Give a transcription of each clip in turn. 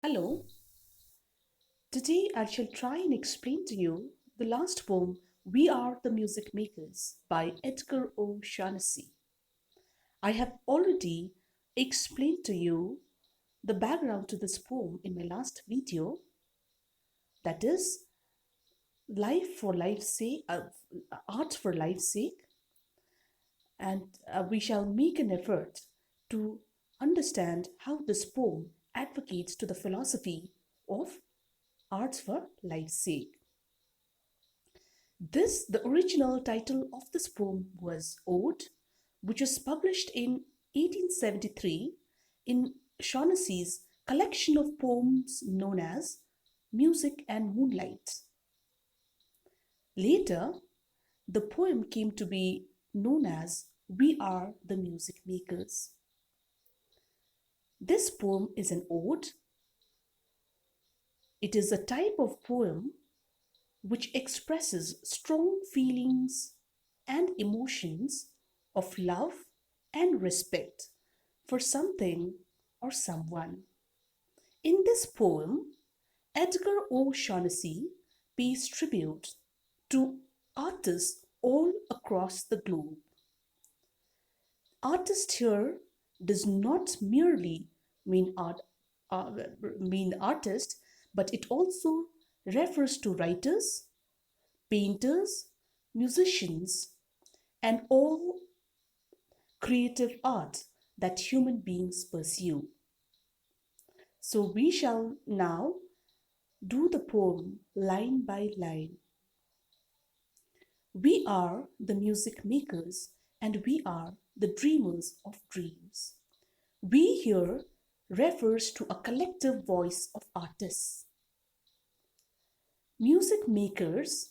Hello, today I shall try and explain to you the last poem, We Are the Music Makers by Edgar O'Shaughnessy. I have already explained to you the background to this poem in my last video, that is, life for life's sake, art for life's sake, and we shall make an effort to understand how this poem advocates to the philosophy of arts for life's sake. The original title of this poem was Ode, which was published in 1873 in Shaughnessy's collection of poems known as Music and Moonlight. Later, the poem came to be known as We Are the Music Makers. This poem is an ode. It is a type of poem which expresses strong feelings and emotions of love and respect for something or someone. In this poem, Edgar O'Shaughnessy pays tribute to artists all across the globe. Artist here does not merely mean uh, mean artist, but it also refers to writers, painters, musicians, and all creative art that human beings pursue. So we shall now do the poem line by line. We are the music makers and we are the dreamers of dreams. We here refers to a collective voice of artists. Music makers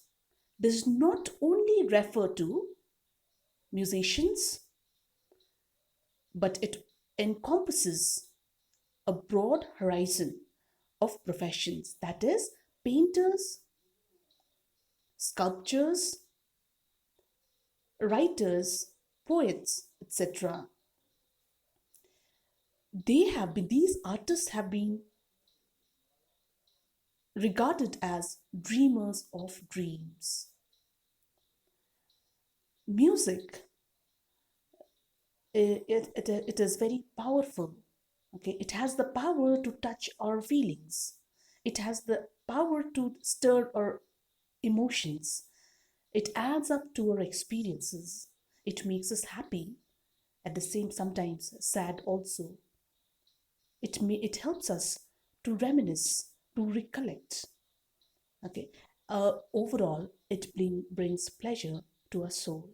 does not only refer to musicians, but it encompasses a broad horizon of professions, that is, painters, sculptors, writers, poets, etc. These artists have been regarded as dreamers of dreams. Music, it is very powerful. Okay, it has the power to touch our feelings. It has the power to stir our emotions. It adds up to our experiences. It makes us happy, at the same sometimes sad also. It helps us to reminisce, to recollect. Okay, overall, brings pleasure to our soul.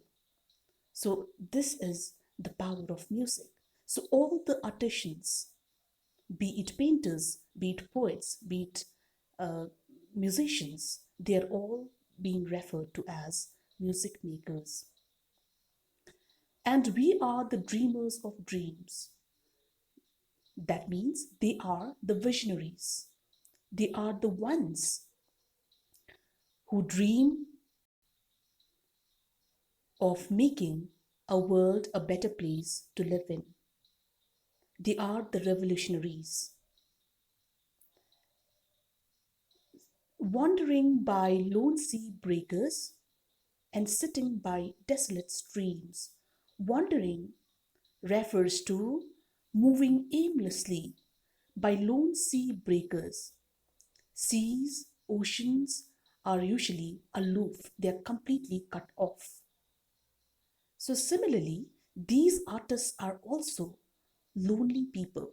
So this is the power of music. So all the artisans, be it painters, be it poets, be it uh, musicians, they are all being referred to as music makers. And we are the dreamers of dreams. That means they are the visionaries. They are the ones who dream of making a world a better place to live in. They are the revolutionaries. Wandering by lone sea breakers and sitting by desolate streams. Wandering refers to moving aimlessly by lone sea breakers. Seas, oceans are usually aloof, they are completely cut off. So, similarly, these artists are also lonely people.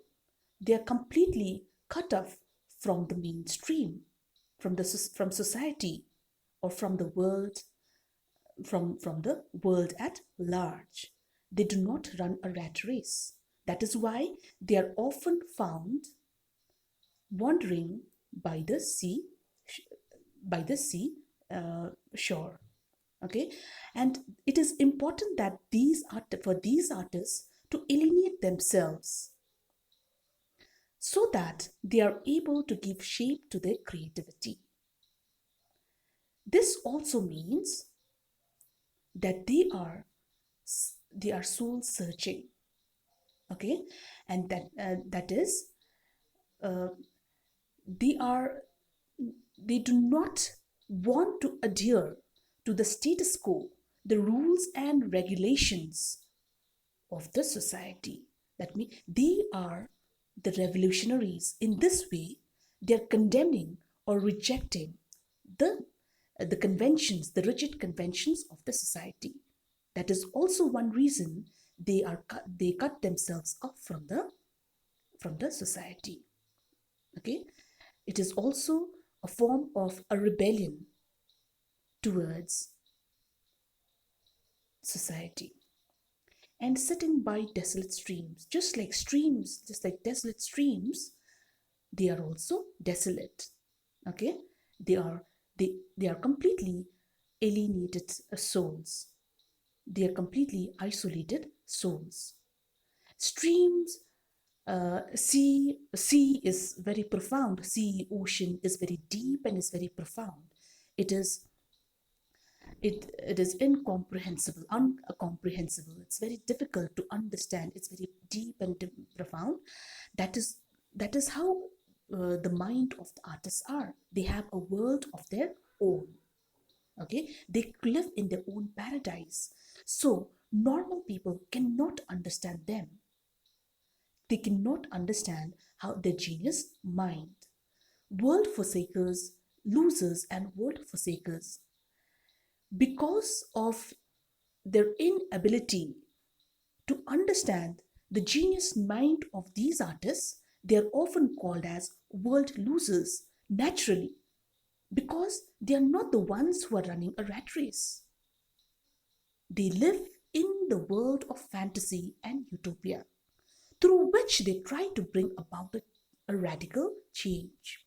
They are completely cut off from the mainstream, from society, or from the world, from the world at large. They do not run a rat race. That is why they are often found wandering by the sea, by the sea shore. Okay, and it is important that for these artists to alienate themselves so that they are able to give shape to their creativity. This also means that they are soul searching. Okay, and that is uh, they are they do not want to adhere to the status quo, the rules and regulations of the society. That means they are the revolutionaries. In this way, they are condemning or rejecting the, the conventions, the rigid conventions of the society. That is also one reason they cut themselves off from the society. Okay, it is also a form of a rebellion towards society. And sitting by desolate streams, just like desolate streams, they are also desolate. Okay, they are they are completely alienated souls. They are completely isolated souls. Streams, sea is very profound. Sea, ocean is very deep and is very profound. It is it is incomprehensible, uncomprehensible. It's very difficult to understand. It's very deep and profound. That is how the mind of the artists are. They have a world of their own. Okay, they live in their own paradise. So normal people cannot understand them. They cannot understand how their genius mind. World forsakers, losers, and world forsakers, because of their inability to understand the genius mind of these artists, they are often called as world losers naturally, because they are not the ones who are running a rat race. They live in the world of fantasy and utopia, through which they try to bring about a radical change.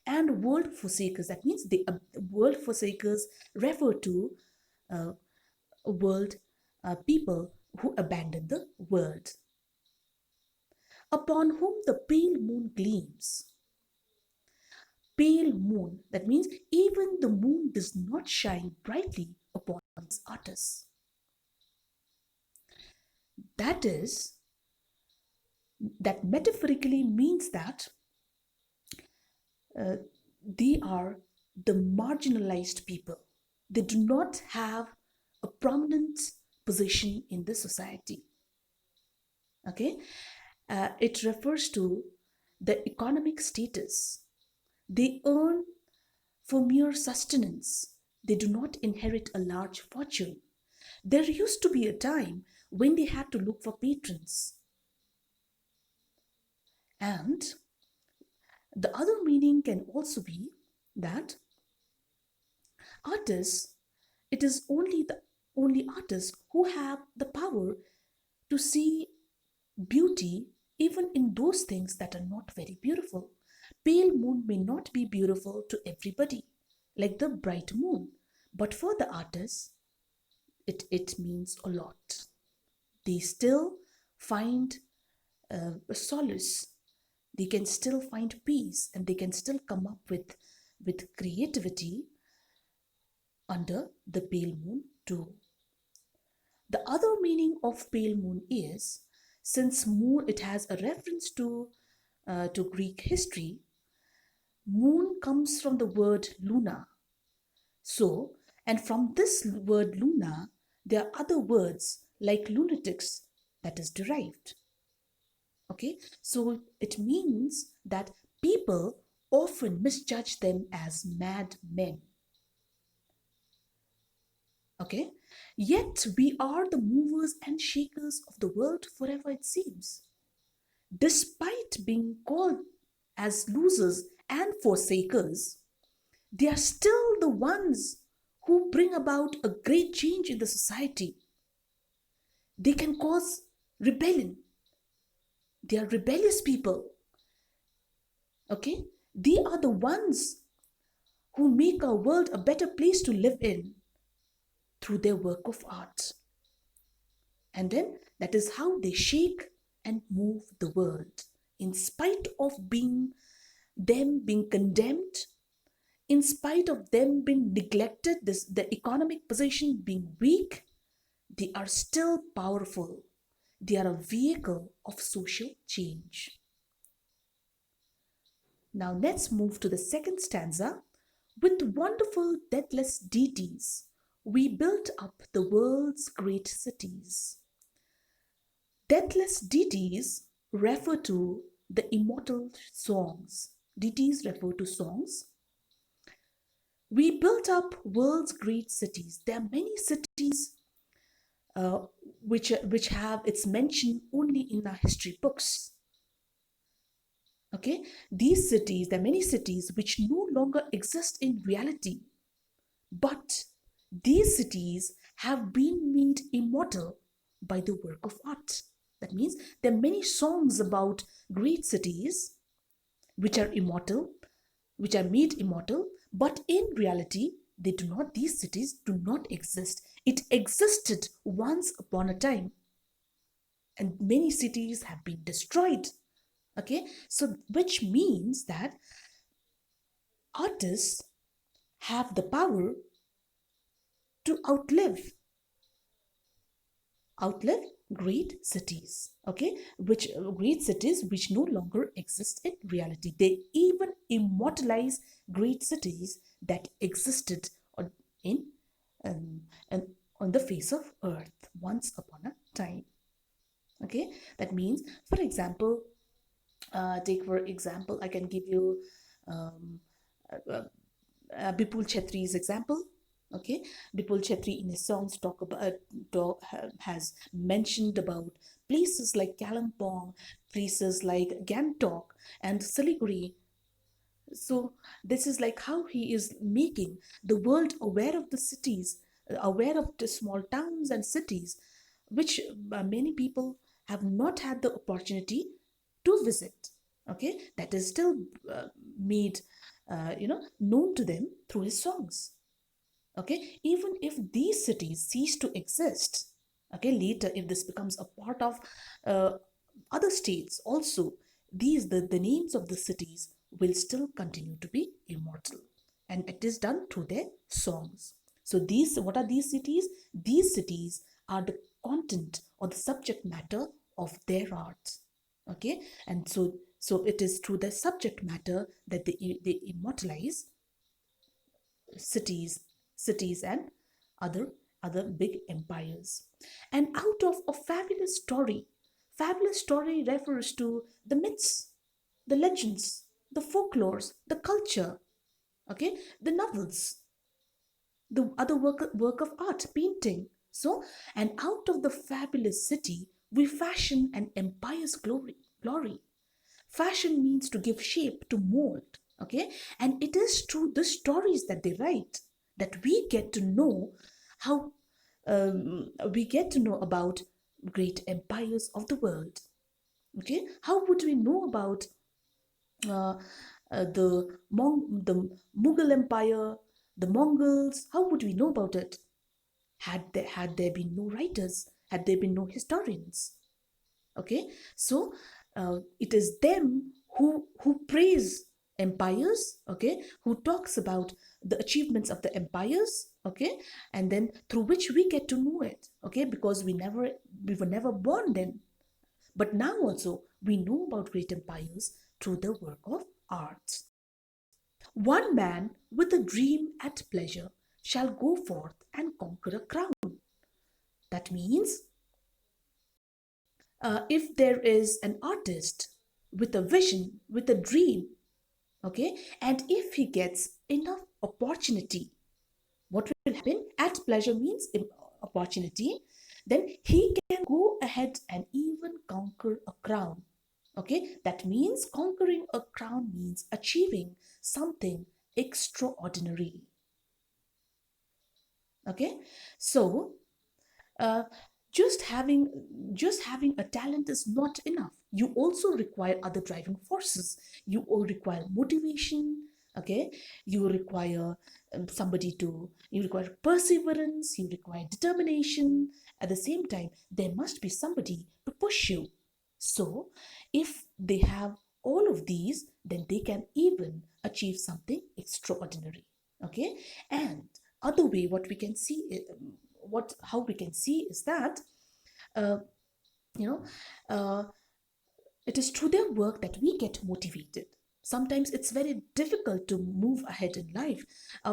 And world forsakers, that means the world forsakers refer to uh, world people who abandon the world, upon whom the pale moon gleams. Pale moon, that means even the moon does not shine brightly upon these artists. That is, that metaphorically means that uh, they are the marginalized people. They do not have a prominent position in the society. Okay, it refers to the economic status. They earn for mere sustenance. They do not inherit a large fortune. There used to be a time when they had to look for patrons. And the other meaning can also be that artists, it is only artists who have the power to see beauty even in those things that are not very beautiful. Pale moon may not be beautiful to everybody, like the bright moon, but for the artist, it means a lot. They still find solace. They can still find peace, and they can still come up with creativity under the pale moon too. The other meaning of pale moon is, since moon it has a reference to Greek history, moon comes from the word luna. So, and from this word luna, there are other words like lunatics that is derived. Okay, so it means that people often misjudge them as mad men. Okay, yet we are the movers and shakers of the world forever, it seems. Despite being called as losers and forsakers, they are still the ones who bring about a great change in the society. They can cause rebellion. They are rebellious people. Okay? They are the ones who make our world a better place to live in through their work of art. And then that is how they shake and move the world. In spite of them being condemned, in spite of them being neglected, the economic position being weak, they are still powerful. They are a vehicle of social change. Now let's move to the second stanza. With wonderful deathless deities, we built up the world's great cities. Deathless deities refer to the immortal songs. Deities refer to songs. We built up world's great cities. There are many cities uh, which have its mention only in our history books. Okay, these cities, there are many cities which no longer exist in reality, but these cities have been made immortal by the work of art. That means there are many songs about great cities which are immortal, which are made immortal, but in reality, they do not, these cities do not exist. It existed once upon a time, and many cities have been destroyed. Okay, so which means that artists have the power to outlive great cities. Okay, which great cities which no longer exist in reality. They even immortalize great cities that existed in um, and on the face of earth once upon a time. Okay, that means, for example, take for example, I can give you um, uh, Bipul Chetri's example. Okay, Bipul Chetri in his songs has mentioned about places like Kalimpong, places like Gantok and Siliguri. So this is like how he is making the world aware of the cities, aware of the small towns and cities, which many people have not had the opportunity to visit. Okay, that is still made, known to them through his songs. Okay, even if these cities cease to exist, okay, later if this becomes a part of uh, other states also, the names of the cities will still continue to be immortal, and it is done through their songs. So these, what are these cities? These cities are the content or the subject matter of their art. Okay, and so it is through the subject matter that they immortalize cities, and other big empires. And out of a fabulous story refers to the myths, the legends, the folklores, the culture, okay, the novels, the other work of art, painting. So, and out of the fabulous city, we fashion an empire's glory. Fashion means to give shape, to mold, okay? And it is through the stories that they write that we get to know how, we get to know about great empires of the world, okay? How would we know about uh, the Mughal Empire, the Mongols? How would we know about it? Had there been no writers, had there been no historians? Okay, so it is them who praise empires, okay, who talks about the achievements of the empires, okay, and then through which we get to know it, okay, because we were never born then, but now also we know about great empires through the work of art. One man with a dream at pleasure shall go forth and conquer a crown. That means, if there is an artist with a vision, with a dream, okay, and if he gets enough opportunity, what will happen? At pleasure means opportunity, then he can go ahead and even conquer a crown. Okay, that means conquering a crown means achieving something extraordinary. Okay, so uh, just having just having a talent is not enough. You also require other driving forces. You all require motivation. Okay, you require you require perseverance, you require determination. At the same time, there must be somebody to push you. So if they have all of these, then they can even achieve something extraordinary. Okay, and other way, what we can see what how we can see is that, uh, you know uh, it is through their work that we get motivated. Sometimes it's very difficult to move ahead in life.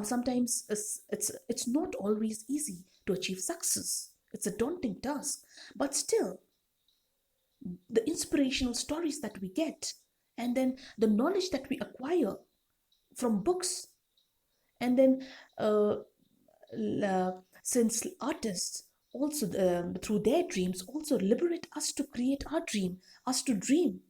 Sometimes it's not always easy to achieve success. It's a daunting task, but still, the inspirational stories that we get, and then the knowledge that we acquire from books, and then uh, since artists also through their dreams also liberate us to create our dream, us to dream,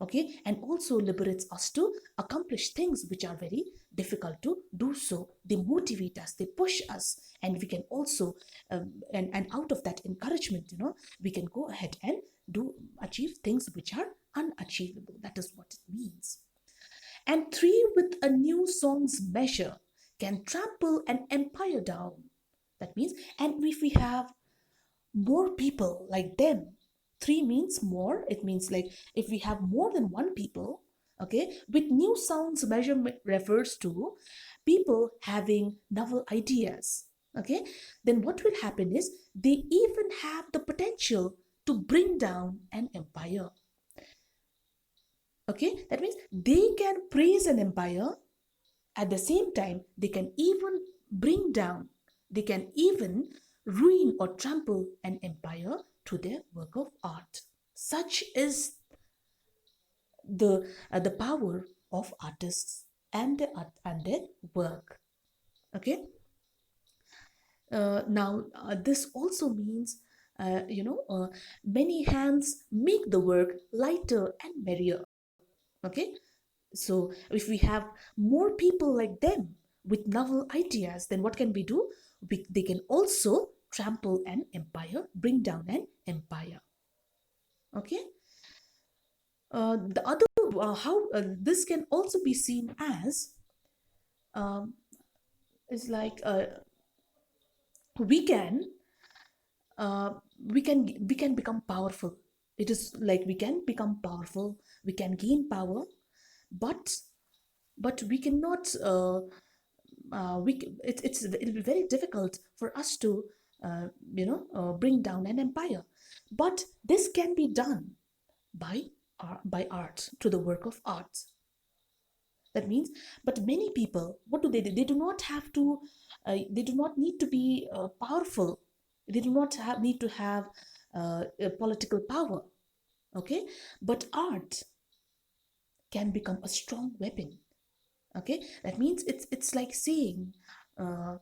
okay, and also liberates us to accomplish things which are very difficult to do. So they motivate us, they push us, and we can also and out of that encouragement, we can go ahead and do achieve things which are unachievable. That is what it means. And three with a new song's measure can trample an empire down. That means, and if we have more people like them, three means more. It means like if we have more than one people, okay, with new sounds measurement refers to people having novel ideas, okay, then what will happen is they even have the potential to bring down an empire. Okay, that means they can praise an empire, at the same time they can even bring down, they can even ruin or trample an empire through their work of art. Such is the power of artists and their art and their work. Okay. Now this also means many hands make the work lighter and merrier. Okay, so if we have more people like them with novel ideas, then what can we do? They can also trample an empire, bring down an empire. Okay. The other how this can also be seen as um, is like we can uh, we can become powerful. It is like we can become powerful, we can gain power, but we cannot it'll be very difficult for us to bring down an empire. But this can be done by by art, through the work of art. That means, but many people, what do? They do not have to they do not need to be powerful, they do not need to have a political power, okay, but art can become a strong weapon. Okay, that means it's like saying uh,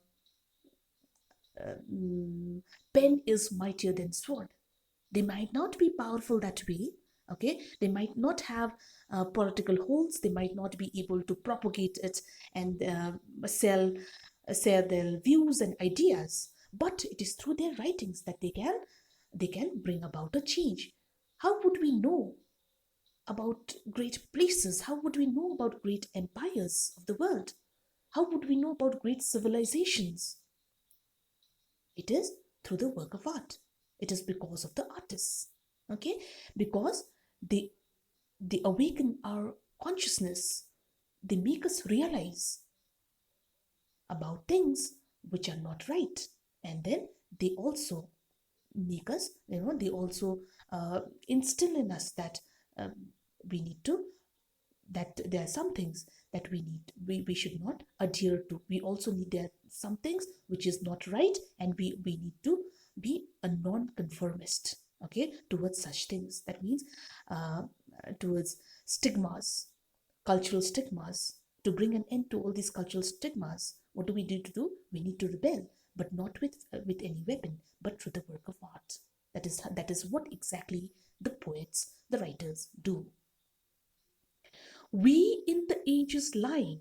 pen is mightier than sword. They might not be powerful that way, okay, they might not have political holds, they might not be able to propagate it and sell their views and ideas, but it is through their writings that they can bring about a change. How would we know about great places? How would we know about great empires of the world? How would we know about great civilizations? It is through the work of art. It is because of the artists. Okay? Because they awaken our consciousness. They make us realize about things which are not right. And then they also make us, they also instill in us that we need to, that there are some things that we should not adhere to. We also need, there are some things which is not right, and we need to be a non-conformist, okay, towards such things. That means uh, towards stigmas, cultural stigmas. To bring an end to all these cultural stigmas, what do we need to do? We need to rebel, but not with any weapon, but through the work of art. That is what exactly the poets, the writers do. We in the ages lying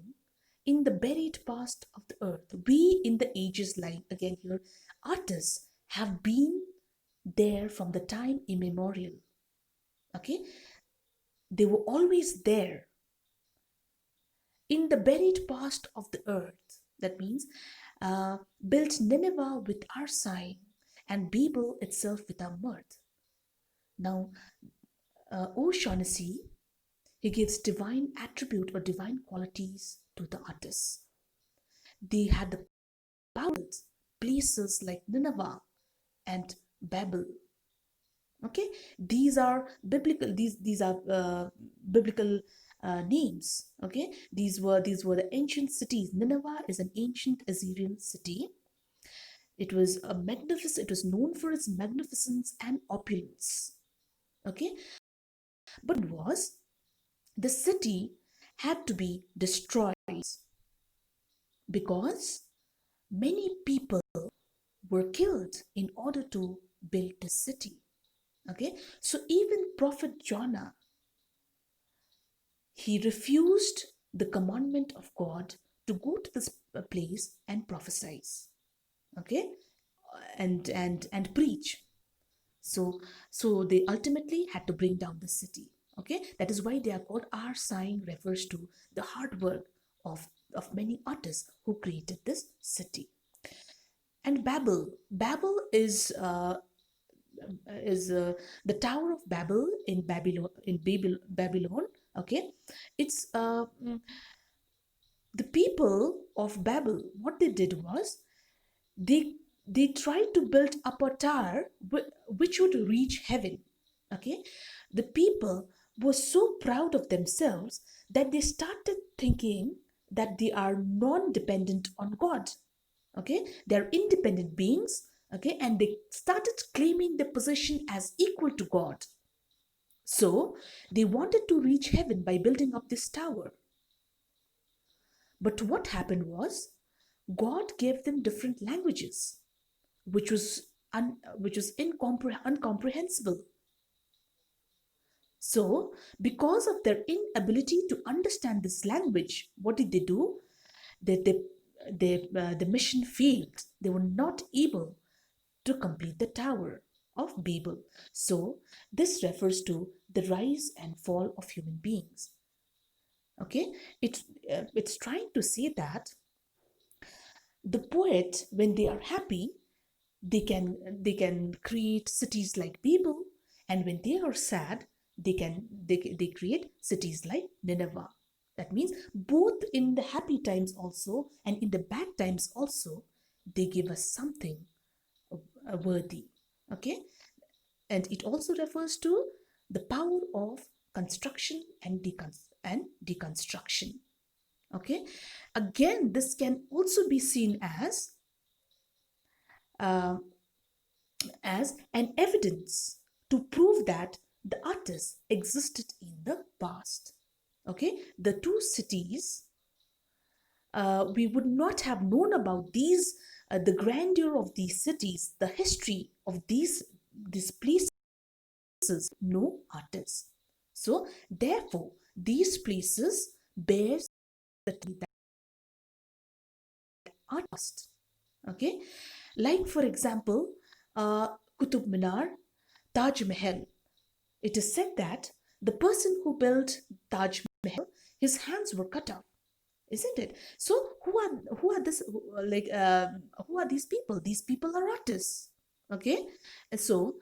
in the buried past of the earth. We in the ages lying, again here, artists have been there from the time immemorial. Okay? They were always there in the buried past of the earth. That means built Nineveh with our sign and Babel itself with our mirth. Now, O'Shaughnessy, he gives divine attribute or divine qualities to the artists. They had the powers, places like Nineveh and Babel. Okay, these are biblical. These are biblical names. Okay, these were the ancient cities. Nineveh is an ancient Assyrian city. It was a magnificent. It was known for its magnificence and opulence. Okay, but it was the city had to be destroyed because many people were killed in order to build the city. Okay, so even Prophet Jonah, he refused the commandment of God to go to this place and prophesy. Okay, and preach. So so they ultimately had to bring down the city. Okay, that is why they are called. Our sign refers to the hard work of many artists who created this city. And Babel is the Tower of Babel in Babylon. Okay, it's the people of Babel. What they did was they they tried to build up a tower which would reach heaven. Okay, the people were so proud of themselves that they started thinking that they are non-dependent on God. Okay, they're independent beings. Okay, and they started claiming their position as equal to God. So they wanted to reach heaven by building up this tower. But what happened was God gave them different languages, which was incomprehensible. So, because of their inability to understand this language, what did they do? The mission failed. They were not able to complete the Tower of Babel. So, this refers to the rise and fall of human beings. Okay, it's trying to say that the poet, when they are happy, they can create cities like Babel, and when they are sad, they create cities like Nineveh. That means both in the happy times also and in the bad times also, they give us something worthy. Okay, and it also refers to the power of construction and deconstruction. Okay, again, this can also be seen uh, as an evidence to prove that the artist existed in the past. Okay, the two cities, we would not have known about these, the grandeur of these cities, the history of these places, no artist. So, therefore, these places bear the that artist. Okay, like for example, Qutub Minar, Taj Mahal. It is said that the person who built Taj Mahal, his hands were cut off, isn't it? So who are these people? These people are artists. Okay, and so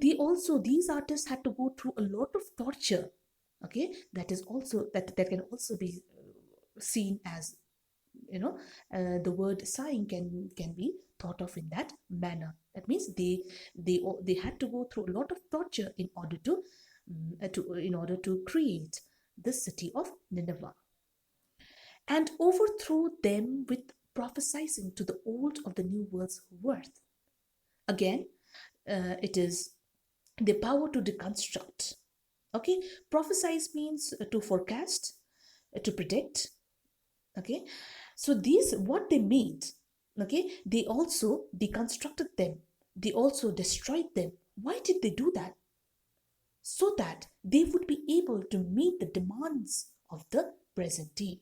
these artists had to go through a lot of torture. Okay, that can also be seen as, you know, the word sighing can be thought of in that manner. That means they had to go through a lot of torture in order to create the city of Nineveh and overthrow them with prophesying to the old of the new world's worth. Again, it is the power to deconstruct. Okay, prophesize means to forecast, to predict. Okay, so these what they made. Okay, they also deconstructed them, they also destroyed them. Why did they do that? So that they would be able to meet the demands of the present day.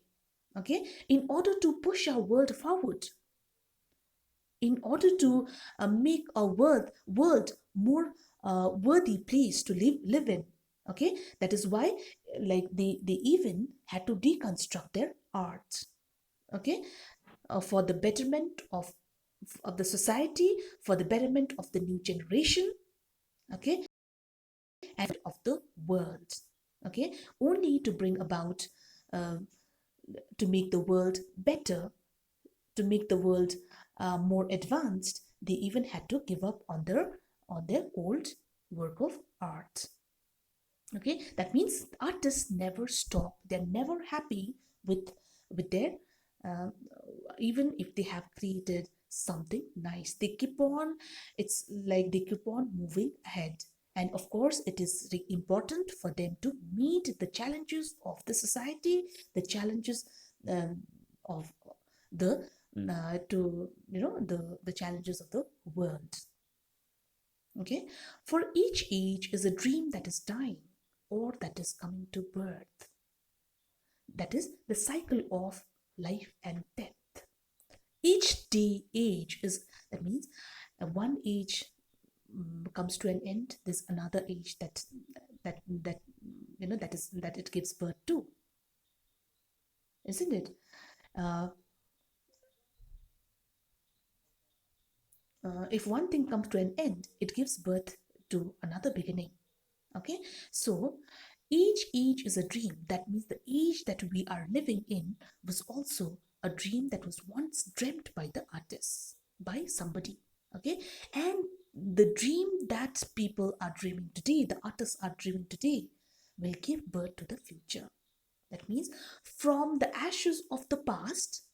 Okay, in order to push our world forward, in order to make our world more worthy place to live in. Okay, that is why, like, they even had to deconstruct their art. Okay, for the betterment of the society, for the betterment of the new generation. Okay, and of the world. Okay, only to bring about, uh, to make the world better, to make the world more advanced, they even had to give up on their old work of art. Okay, that means artists never stop. They're never happy with their uh, even if they have created something nice, they keep on. It's like they keep on moving ahead. And of course it is important for them to meet the challenges of the society, the challenges of the to the challenges of the world. Okay, for each age is a dream that is dying or that is coming to birth. That is the cycle of life and death. Each day age is, that means one age comes to an end. There's another age that that it gives birth to, isn't it? Uh, if one thing comes to an end, it gives birth to another beginning. Okay, so each age is a dream. That means the age that we are living in was also a dream that was once dreamt by the artists, by somebody. Okay, and the dream that people are dreaming today, the artists are dreaming today, will give birth to the future. That means from the ashes of the past,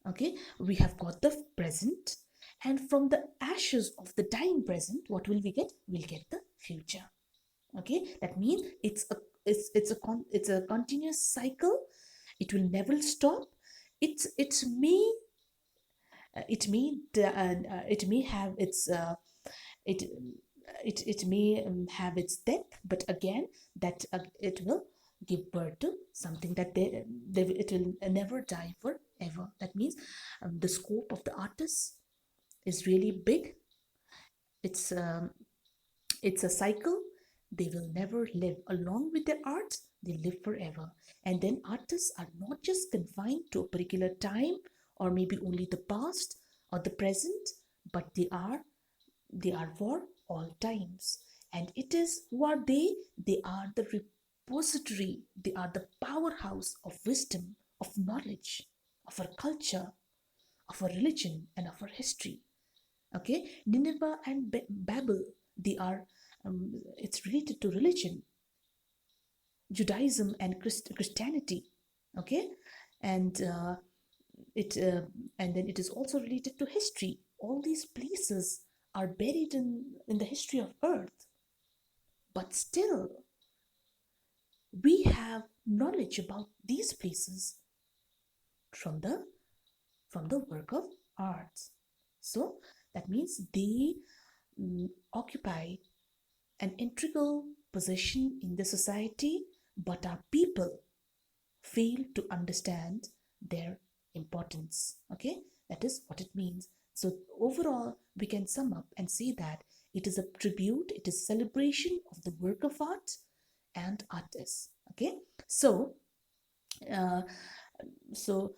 okay, we have got the present, and from the ashes of the dying present, what will we get? We'll get the future. Okay, that means it's a continuous cycle. It will never stop. It may it may have its it it may have its depth, but again that it will give birth to something that it will never die forever. That means the scope of the artist is really big. It's it's a cycle. They will never live along with their art. They live forever. And then artists are not just confined to a particular time or maybe only the past or the present, but they are for all times. And it is who are they? They are the repository. They are the powerhouse of wisdom, of knowledge, of our culture, of our religion, and of our history. Okay, Nineveh and Babel, they are it's related to religion, Judaism and Christianity. Okay, and it and then it is also related to history. All these places are buried in the history of earth, but still we have knowledge about these places from the work of art. So that means they occupy an integral position in the society, but our people fail to understand their importance. Okay, that is what it means. So overall, we can sum up and say that it is a tribute, it is celebration of the work of art and artists. Okay, so uh,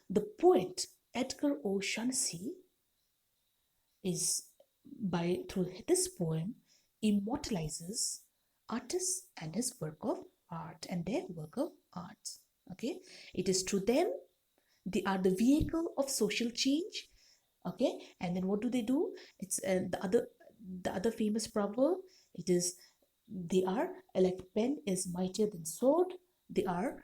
the poet Edgar O'Shaughnessy is by through this poem immortalizes artists and his work of art and their work of art. Okay, it is through them they are the vehicle of social change. Okay, and then what do? It's the other famous proverb. It is they are like pen is mightier than sword. They are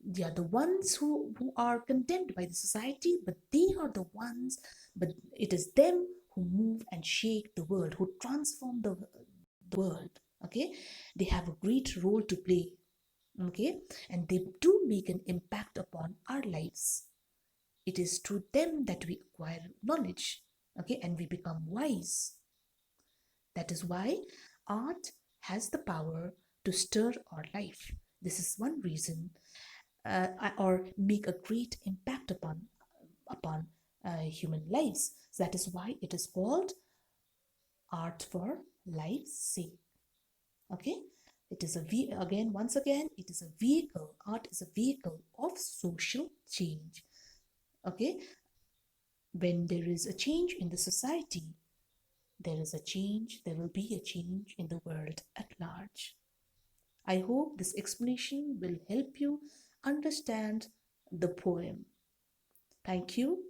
they are the ones who are condemned by the society, but they are the ones, but it is them who move and shake the world, who transform the world. Okay, they have a great role to play. Okay, and they do make an impact upon our lives. It is through them that we acquire knowledge. Okay, and we become wise. That is why art has the power to stir our life. This is one reason, or make a great impact upon human lives. So that is why it is called art for life's sake. Okay, it is again, once again, it is a vehicle. Art is a vehicle of social change. Okay, when there is a change in the society, there will be a change in the world at large. I hope this explanation will help you understand the poem. Thank you.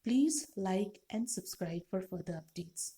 Please like and subscribe for further updates.